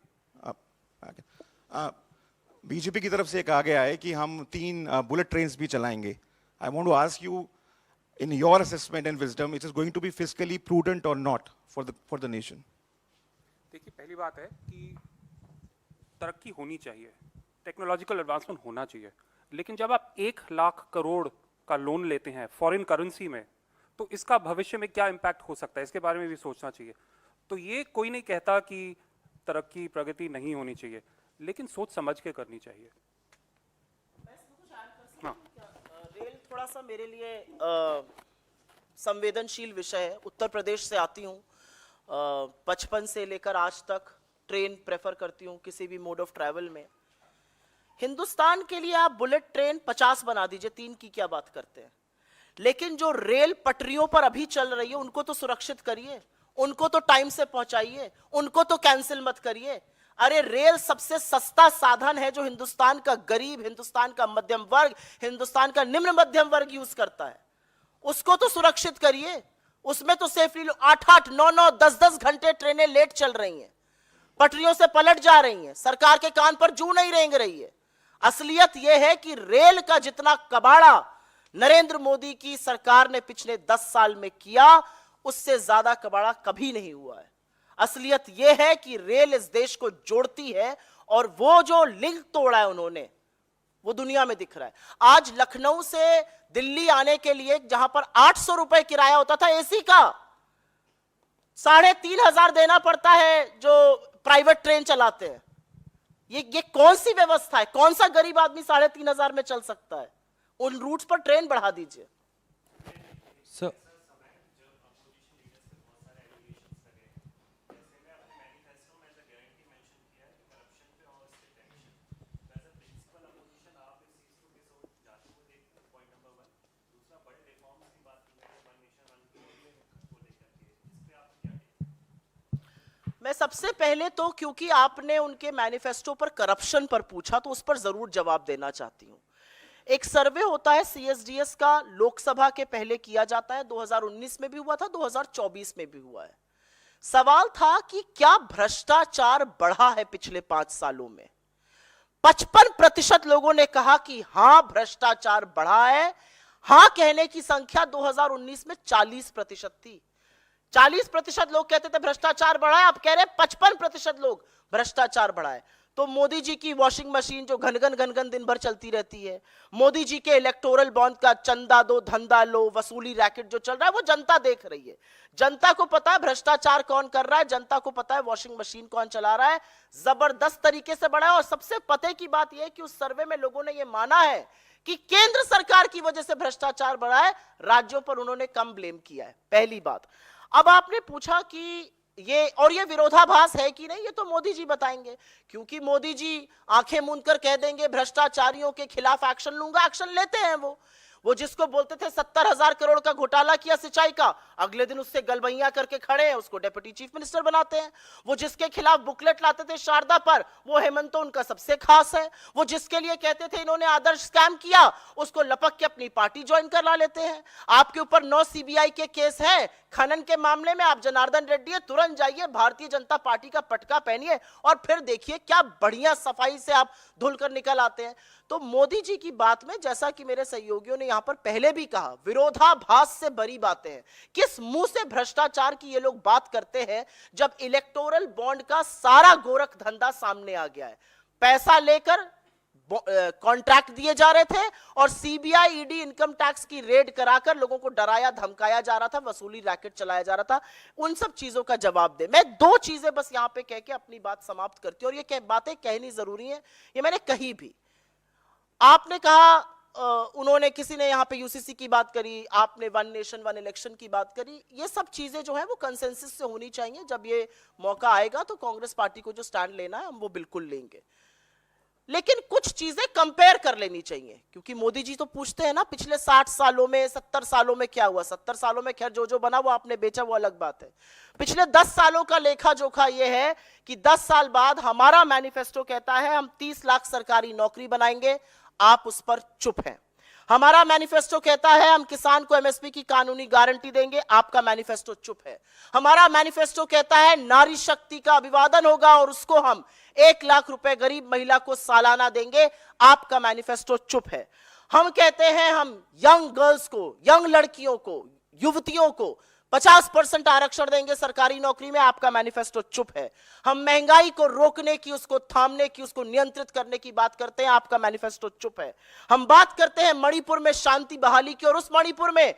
बीजेपी की तरफ से कहा गया है कि हम 3 बुलेट ट्रेन्स भी चलाएंगे। I want to ask you, in your assessment and wisdom, it is going to be fiscally prudent और नॉट फॉर द नेशन? देखिए, पहली बात है कि तरक्की होनी चाहिए, टेक्नोलॉजिकल एडवांसमेंट होना चाहिए, लेकिन जब आप 1 लाख करोड़ का लोन लेते हैं फॉरेन करेंसी में, तो इसका भविष्य में क्या इम्पैक्ट हो सकता है, इसके बारे में भी सोचना चाहिए। तो ये कोई नहीं कहता कि तरक्की प्रगति नहीं होनी चाहिए, लेकिन सोच समझ के करनी चाहिए। हाँ। रेल थोड़ा सा मेरे लिए संवेदनशील विषय है। उत्तर प्रदेश से आती हूँ, 55 से लेकर आज तक ट्रेन प्रेफर करती हूँ किसी भी मोड ऑफ ट्रैवल में। हिंदुस्तान के लिए आप बुलेट ट्रेन 50 बना दीजिए, 3 की क्या बात करते हैं, लेकिन जो रेल पटरियों पर अभी चल रही है उनको तो सुरक्षित करिए, उनको तो टाइम से पहुंचाइए, उनको तो कैंसिल मत करिए। अरे रेल सबसे सस्ता साधन है जो हिंदुस्तान का गरीब, हिंदुस्तान का मध्यम वर्ग, हिंदुस्तान का निम्न मध्यम वर्ग यूज करता है, उसको तो सुरक्षित करिए। उसमें तो सेफली 8-8, 9-9, 10-10 घंटे ट्रेनें लेट चल रही हैं, पटरियों से पलट जा रही हैं, सरकार के कान पर जू नहीं रेंग रही है। असलियत यह है कि रेल का जितना कबाड़ा नरेंद्र मोदी की सरकार ने पिछले 10 साल में किया, उससे ज्यादा कबाड़ा कभी नहीं हुआ है। असलियत यह है कि रेल इस देश को जोड़ती है, और वो जो लिंक तोड़ा है उन्होंने, वो दुनिया में दिख रहा है। आज लखनऊ से दिल्ली आने के लिए जहां पर 800 रुपए किराया होता था एसी का, 3,500 देना पड़ता है जो प्राइवेट ट्रेन चलाते हैं। ये कौन सी व्यवस्था है? कौन सा गरीब आदमी 3,500 में चल सकता है? उन रूट्स पर ट्रेन बढ़ा दीजिए। मैं सबसे पहले तो, क्योंकि आपने उनके मैनिफेस्टो पर करप्शन पर पूछा, तो उस पर जरूर जवाब देना चाहती हूं। एक सर्वे होता है सीएसडीएस का, लोकसभा के पहले किया जाता है, 2019 में भी हुआ था, 2024 में भी हुआ है। सवाल था कि क्या भ्रष्टाचार बढ़ा है पिछले 5 सालों में? 55% लोगों ने कहा कि हां भ्रष्टाचार बढ़ा है। हां कहने की संख्या 2019 में 40% थी। 40% लोग कहते थे भ्रष्टाचार बढ़ा है, अब कह रहे 55% लोग भ्रष्टाचार बढ़ा है। तो मोदी जी की वॉशिंग मशीन जो घनघन दिन भर चलती रहती है, मोदी जी के इलेक्टोरल बॉन्ड का चंदा दो धंधा लो वसूली रैकेट जो चल रहा है, वो जनता देख रही है। जनता को पता है भ्रष्टाचार कौन कर रहा है, जनता को पता है वॉशिंग मशीन कौन चला रहा है। जबरदस्त तरीके से बढ़ा है। और सबसे पते की बात यह है कि उस सर्वे में लोगों ने यह माना है कि केंद्र सरकार की वजह से भ्रष्टाचार बढ़ा है, राज्यों पर उन्होंने कम ब्लेम किया है। पहली बात। अब आपने पूछा कि ये विरोधाभास है कि नहीं, ये तो मोदी जी बताएंगे, क्योंकि मोदी जी आंखें मूंद कर कह देंगे भ्रष्टाचारियों के खिलाफ एक्शन लूंगा, एक्शन लेते हैं। वो जिसको बोलते थे 70,000 करोड़ का घोटाला किया सिंचाई का, अगले दिन उससे गलबैया करके खड़े हैं, उसको डेप्यूटी चीफ मिनिस्टर बनाते हैं। वो जिसके खिलाफ बुकलेट लाते थे शारदा पर, वो हेमंत तो उनका सबसे खास है। वो जिसके लिए कहते थे इन्होंने आदर्श स्कैम किया, उसको लपक के अपनी पार्टी ज्वाइन कर ला लेते हैं। आपके ऊपर 9 सीबीआई के केस है खनन के मामले में, आप जनार्दन रेड्डी है, तुरंत जाइए भारतीय जनता पार्टी का पटका पहनिए और फिर देखिए क्या बढ़िया सफाई से आप धुल कर निकल आते हैं। तो मोदी जी की बात में, जैसा कि मेरे सहयोगियों ने यहां पर पहले भी कहा, विरोधाभास से भरी बातें हैं। किस मुंह से भ्रष्टाचार की ये लोग बात करते हैं जब इलेक्टोरल बॉन्ड का सारा गोरख धंधा सामने आ गया है। पैसा लेकर कॉन्ट्रैक्ट दिए जा रहे थे और सीबीआई ईडी इनकम टैक्स की रेड कराकर लोगों को डराया धमकाया जा रहा था, वसूली रैकेट चलाया जा रहा था। उन सब चीजों का जवाब दे। मैं 2 चीजें बस यहां पे कह के अपनी बात समाप्त करती हूं, और ये बातें कहनी जरूरी है, ये मैंने कही भी। आपने कहा, उन्होंने, किसी ने यहां पे यूसीसी की बात करी, आपने 1 नेशन 1 इलेक्शन की बात करी। ये सब चीजें जो है वो कंसेंसस से होनी चाहिए। जब ये मौका आएगा तो कांग्रेस पार्टी को जो स्टैंड लेना है हम वो बिल्कुल लेंगे। लेकिन कुछ चीजें कंपेयर कर लेनी चाहिए, क्योंकि मोदी जी तो पूछते हैं ना पिछले 60 सालों में 70 सालों में क्या हुआ। 70 सालों में खैर जो बना वो आपने बेचा, वो अलग बात है। पिछले 10 सालों का लेखा जोखा ये है कि 10 साल बाद हमारा मैनिफेस्टो कहता है हम 30 लाख सरकारी नौकरी बनाएंगे, आप उस पर चुप हैं। हमारा मैनिफेस्टो कहता है हम किसान को एमएसपी की कानूनी गारंटी देंगे, आपका मैनिफेस्टो चुप है। हमारा मैनिफेस्टो कहता है नारी शक्ति का अभिवादन होगा और उसको हम 1 लाख रुपए गरीब महिला को सालाना देंगे, आपका मैनिफेस्टो चुप है। हम कहते हैं हम यंग गर्ल्स को, यंग लड़कियों को, युवतियों को 50% आरक्षण देंगे सरकारी नौकरी में, आपका मैनिफेस्टो चुप है। हम महंगाई को रोकने की, उसको थामने की, उसको नियंत्रित करने की बात करते हैं, आपका मैनिफेस्टो चुप है। हम बात करते हैं मणिपुर में शांति बहाली की, और उस मणिपुर में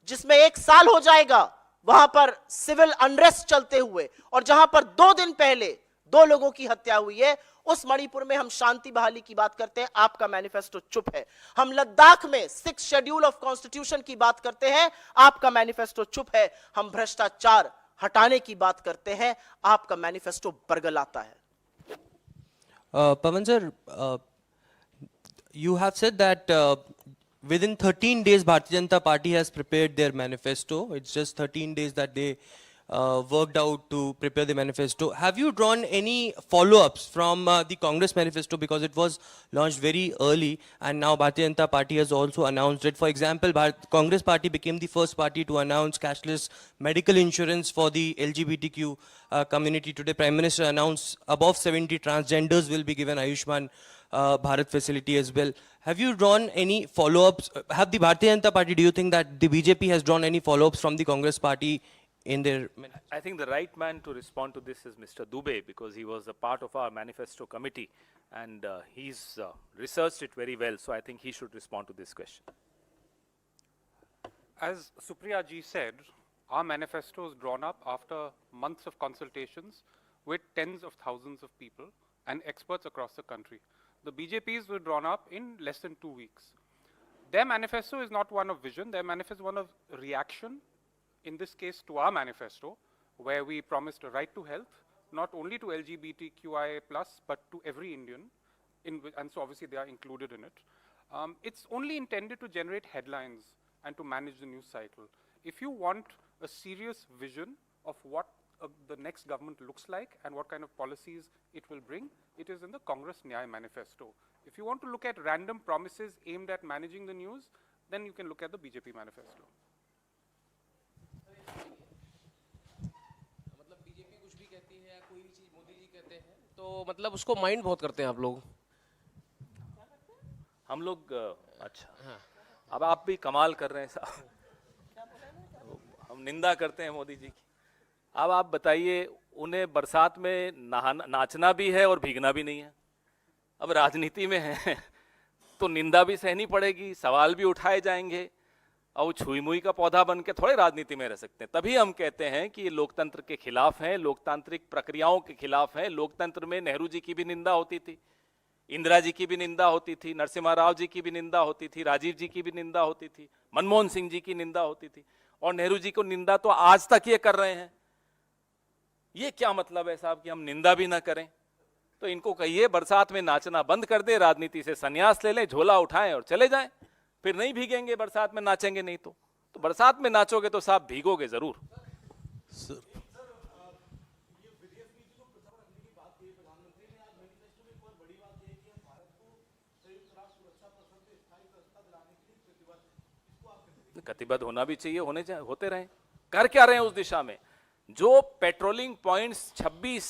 जिसमें 1 साल हो जाएगा वहां पर सिविल अनरेस्ट चलते हुए, और जहां पर 2 दिन पहले 2 लोगों की हत्या हुई है, उस मणिपुर में हम शांति बहाली की बात करते हैं, आपका मैनिफेस्टो चुप है। हम लद्दाख में 6 शेड्यूल ऑफ कॉन्स्टिट्यूशन की बात करते हैं, आपका मैनिफेस्टो चुप है। हम भ्रष्टाचार हटाने की बात करते हैं, आपका मैनिफेस्टो बरगलाता है। Pavan sir, you have said that within 13 days Bharatiya Janata Party has prepared their manifesto. It's just 13 days that they worked out to prepare the manifesto. Have you drawn any follow-ups from the Congress manifesto, because it was launched very early and now Bharatiya Janata Party has also announced it? For example, Congress party became the first party to announce cashless medical insurance for the LGBTQ community. Today Prime Minister announced above 70 transgenders will be given Ayushman Bharat facility as well. Have you drawn any follow-ups? Have the Bharatiya Janata Party, do you think that the BJP has drawn any follow-ups from the Congress party in their manifesto? I think the right man to respond to this is Mr. Dubey, because he was a part of our manifesto committee and he's researched it very well. So I think he should respond to this question. As Supriya ji said, our manifesto is drawn up after months of consultations with tens of thousands of people and experts across the country. The BJP's were drawn up in less than 2 weeks. Their manifesto is not one of vision, their manifesto is one of reaction, in this case to our manifesto, where we promised a right to health, not only to LGBTQIA+, but to every Indian, and so obviously they are included in it. It's only intended to generate headlines and to manage the news cycle. If you want a serious vision of what the next government looks like and what kind of policies it will bring, it is in the Congress Nyaya manifesto. If you want to look at random promises aimed at managing the news, then you can look at the BJP manifesto. मतलब BJP कुछ भी कहती है या कोई भी चीज मोदी जी कहते हैं तो मतलब उसको माइंड बहुत करते हैं आप लोग। हम लोग अच्छा, अब आप भी कमाल कर रहे हैं साहब, हम निंदा करते हैं मोदी जी की। अब आप बताइए, उन्हें बरसात में नाचना भी है और भीगना भी नहीं है। अब राजनीति में है तो निंदा भी सहनी पड़ेगी, सवाल भी उठाए जाएंगे, और वो छुई मुई का पौधा बन के थोड़े राजनीति में रह सकते हैं। तभी हम कहते हैं कि ये लोकतंत्र के खिलाफ हैं, लोकतांत्रिक प्रक्रियाओं के खिलाफ हैं। लोकतंत्र में नेहरू जी की भी निंदा होती थी, इंदिरा जी की भी निंदा होती थी, नरसिम्हा राव जी की भी निंदा होती थी, राजीव जी की भी निंदा होती थी, मनमोहन सिंह जी की निंदा होती थी, और नेहरू जी को निंदा तो आज तक ये कर रहे हैं। ये क्या मतलब है साहब कि हम निंदा भी ना करें? तो इनको कहिए बरसात में नाचना बंद कर दे, राजनीति से संन्यास ले लें, झोला उठाएं और चले जाएं, फिर नहीं भीगेंगे बरसात में, नाचेंगे नहीं तो बरसात में नाचोगे तो साहब भीगोगे जरूर। कटिबद्ध होना भी चाहिए, होते रहे। कर क्या रहे हैं उस दिशा में? जो पेट्रोलिंग पॉइंट्स 26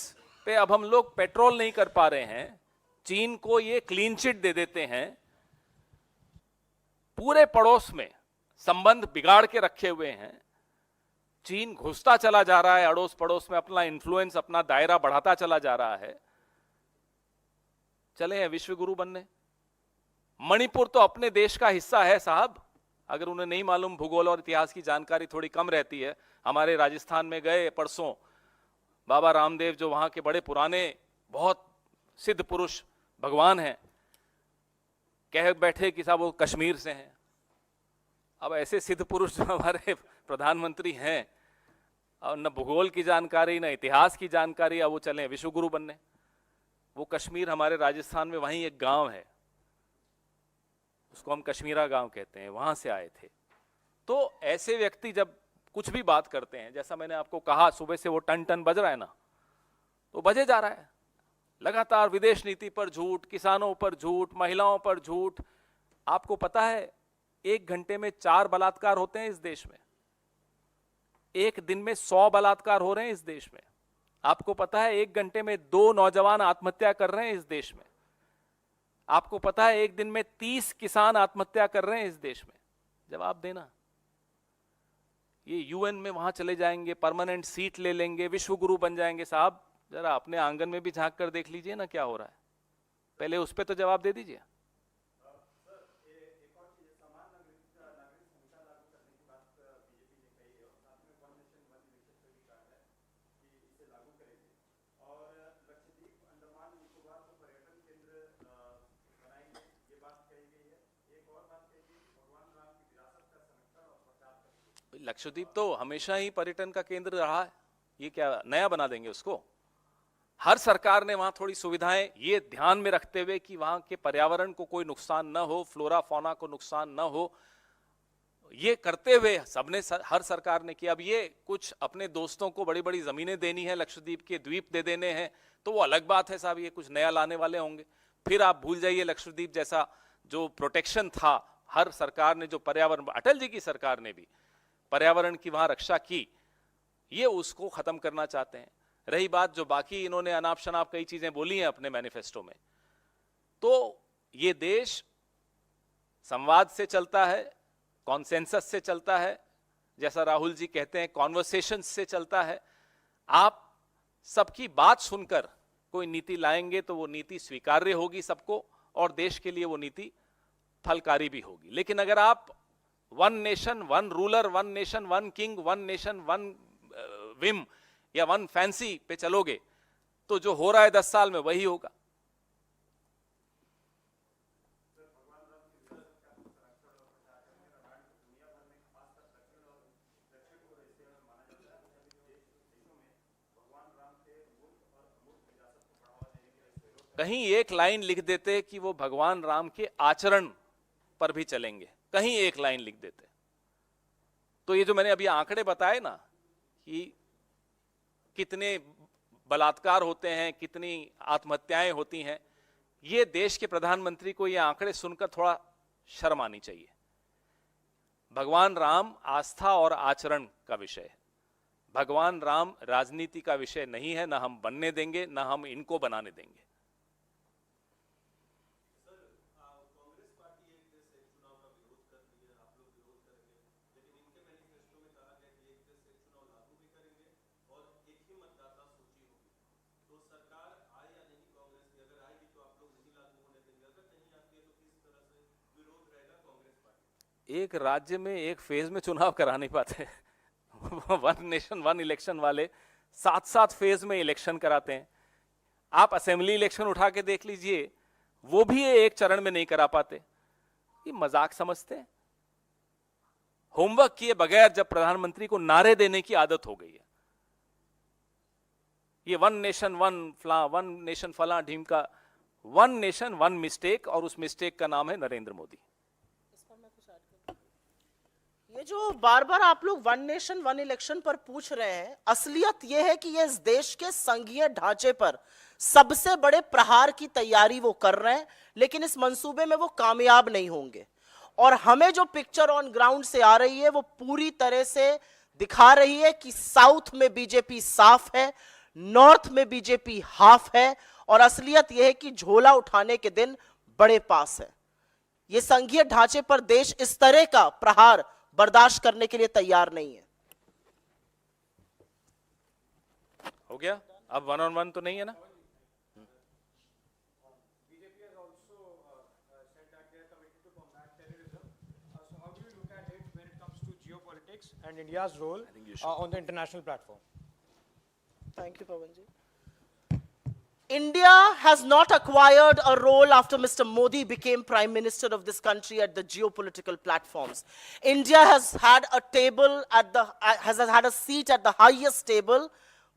पे अब हम लोग पेट्रोल नहीं कर पा रहे हैं, चीन को ये क्लीन चिट दे देते हैं, पूरे पड़ोस में संबंध बिगाड़ के रखे हुए हैं। चीन घुसता चला जा रहा है अड़ोस पड़ोस में, अपना इन्फ्लुएंस, अपना दायरा बढ़ाता चला जा रहा है। चले हैं विश्व गुरु बनने। मणिपुर तो अपने देश का हिस्सा है साहब, अगर उन्हें नहीं मालूम, भूगोल और इतिहास की जानकारी थोड़ी कम रहती है। हमारे राजस्थान में गए परसों, बाबा रामदेव जो वहां के बड़े पुराने बहुत सिद्ध पुरुष भगवान हैं, कह बैठे कि साहब वो कश्मीर से हैं। अब ऐसे सिद्ध पुरुष जो हमारे प्रधानमंत्री हैं, और न भूगोल की जानकारी न इतिहास की जानकारी, अब वो चले विश्व गुरु बनने। वो कश्मीर हमारे राजस्थान में वहीं एक गांव है, उसको हम कश्मीरा गांव कहते हैं, वहां से आए थे। तो ऐसे व्यक्ति जब कुछ भी बात करते हैं, जैसा मैंने आपको कहा सुबह से वो टन टन बज रहा है ना, तो बजे जा रहा है लगातार, विदेश नीति पर झूठ, किसानों पर झूठ, महिलाओं पर झूठ। आपको पता है 1 घंटे में 4 बलात्कार होते हैं इस देश में, एक दिन में 100 बलात्कार हो रहे हैं इस देश में। आपको पता है 1 घंटे में 2 नौजवान आत्महत्या कर रहे हैं इस देश में। आपको पता है 1 दिन में 30 किसान आत्महत्या कर रहे हैं इस देश में। जवाब देना। ये यूएन में वहां चले जाएंगे, परमानेंट सीट ले लेंगे, विश्व गुरु बन जाएंगे। साहब जरा अपने आंगन में भी झांक कर देख लीजिए ना क्या हो रहा है, पहले उस पर तो जवाब दे दीजिए। लक्षद्वीप तो हमेशा ही पर्यटन का केंद्र रहा है, ये क्या नया बना देंगे उसको? हर सरकार ने वहां थोड़ी सुविधाएं ये ध्यान में रखते हुए कि वहां के पर्यावरण को कोई नुकसान न हो, फ्लोरा फौना को नुकसान न हो, ये करते हुए सबने हर सरकार ने किया। अब ये कुछ अपने दोस्तों को बड़ी बड़ी जमीनें देनी है, लक्षद्वीप के द्वीप दे देने हैं, तो वो अलग बात है साहब, ये कुछ नया लाने वाले होंगे। फिर आप भूल जाइए लक्षद्वीप जैसा जो प्रोटेक्शन था, हर सरकार ने जो पर्यावरण, अटल जी की सरकार ने भी पर्यावरण की वहां रक्षा की, ये उसको खत्म करना चाहते हैं। रही बात जो बाकी इन्होंने अनाप शनाप कई चीजें बोली हैं अपने मैनिफेस्टो में, तो ये देश संवाद से चलता है, कॉन्सेंसस से चलता है, जैसा राहुल जी कहते हैं कॉन्वर्सेशन से चलता है। आप सबकी बात सुनकर कोई नीति लाएंगे तो वो नीति स्वीकार्य होगी सबको, और देश के लिए वो नीति फलकारी भी होगी। लेकिन अगर आप 1 nation 1 ruler, 1 nation 1 king, 1 nation 1 Vim या 1 फैंसी पे चलोगे, तो जो हो रहा है 10 साल में वही होगा। कहीं एक लाइन लिख देते कि वो भगवान राम के आचरण पर भी चलेंगे, कहीं एक लाइन लिख देते, तो ये जो मैंने अभी आंकड़े बताए ना कि कितने बलात्कार होते हैं, कितनी आत्महत्याएं होती हैं, ये देश के प्रधानमंत्री को ये आंकड़े सुनकर थोड़ा शर्म आनी चाहिए। भगवान राम आस्था और आचरण का विषय है, भगवान राम राजनीति का विषय नहीं है, ना हम बनने देंगे, ना हम इनको बनाने देंगे। एक राज्य में एक फेज में चुनाव करा नहीं पाते 1 नेशन 1 इलेक्शन वाले 7-7 फेज में इलेक्शन कराते हैं। आप असेंबली इलेक्शन उठा के देख लीजिए, वो भी एक चरण में नहीं करा पाते। ये मजाक समझते हैं। होमवर्क किए बगैर जब प्रधानमंत्री को नारे देने की आदत हो गई है, ये 1 नेशन 1 नेशन फला ढीम का 1 नेशन 1 मिस्टेक, और उस मिस्टेक का नाम है नरेंद्र मोदी। ये जो बार बार आप लोग 1 नेशन 1 इलेक्शन पर पूछ रहे हैं, असलियत ये है कि ये इस देश के संघीय ढांचे पर सबसे बड़े प्रहार की तैयारी वो कर रहे हैं, लेकिन इस मंसूबे में वो कामयाब नहीं होंगे। और हमें जो पिक्चर ऑन ग्राउंड से आ रही है वो पूरी तरह से दिखा रही है कि साउथ में बीजेपी साफ है, नॉर्थ में बीजेपी हाफ है, और असलियत यह है कि झोला उठाने के दिन बड़े पास है। ये संघीय ढांचे पर देश इस तरह का प्रहार बर्दाश्त करने के लिए तैयार नहीं है। हो गया, अब 1-on-1 तो नहीं है ना? BJP has also said that they are committed to combat terrorism. So how do you look at it when it comes to geopolitics and India's role on the international platform? Thank you, Pawanji. India has not acquired a role after Mr. Modi became Prime Minister of this country at the geopolitical platforms. India has had a table at the has had a seat at the highest table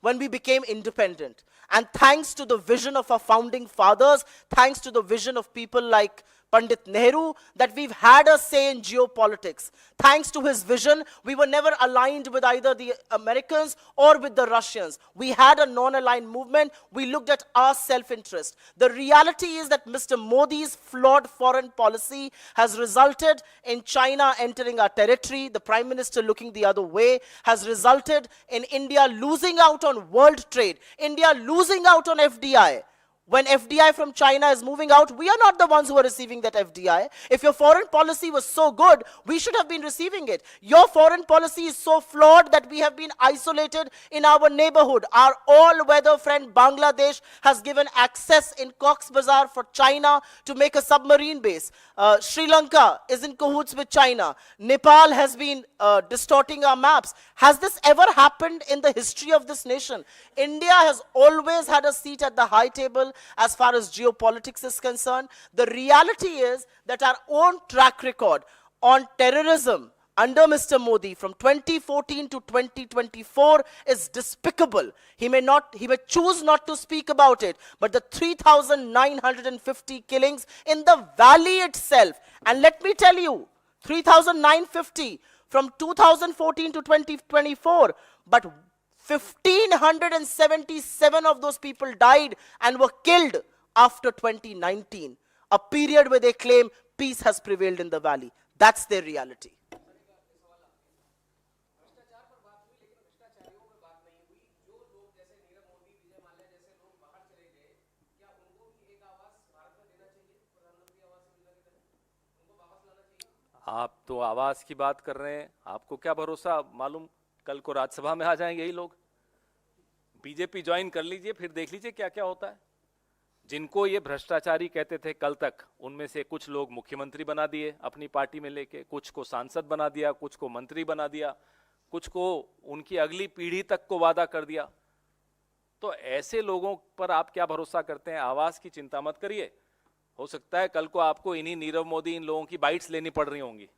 when we became independent. And thanks to the vision of our founding fathers, thanks to the vision of people like Pandit Nehru, that we've had a say in geopolitics. Thanks to his vision, we were never aligned with either the Americans or with the Russians. We had a non-aligned movement. We looked at our self-interest. The reality is that Mr. Modi's flawed foreign policy has resulted in China entering our territory, the Prime Minister looking the other way, has resulted in India losing out on world trade, India losing out on FDI. When FDI from China is moving out, we are not the ones who are receiving that FDI. If your foreign policy was so good, we should have been receiving it. Your foreign policy is so flawed that we have been isolated in our neighborhood. Our all-weather friend Bangladesh has given access in Cox's Bazar for China to make a submarine base. Sri Lanka is in cahoots with China. Nepal has been distorting our maps. Has this ever happened in the history of this nation? India has always had a seat at the high table as far as geopolitics is concerned. The reality is that our own track record on terrorism under Mr. Modi from 2014 to 2024 is despicable. He may choose not to speak about it, but the 3,950 killings in the valley itself, and let me tell you, 3,950 from 2014 to 2024, but 1,577 of those people died and were killed after 2019, a period where they claim peace has prevailed in the valley. That's their reality. आप तो आवाज की बात कर रहे हैं, आपको क्या भरोसा, मालूम कल को राज्यसभा में आ जाएंगे यही लोग। बीजेपी ज्वाइन कर लीजिए, फिर देख लीजिए क्या क्या होता है। जिनको ये भ्रष्टाचारी कहते थे कल तक, उनमें से कुछ लोग मुख्यमंत्री बना दिए अपनी पार्टी में लेके, कुछ को सांसद बना दिया, कुछ को मंत्री बना दिया, कुछ को उनकी अगली पीढ़ी तक को वादा कर दिया। तो ऐसे लोगों पर आप क्या भरोसा करते हैं? आवाज की चिंता मत करिए, हो सकता है कल को आपको इन्हीं नीरव मोदी इन लोगों की बाइट्स लेनी पड़ रही होंगी।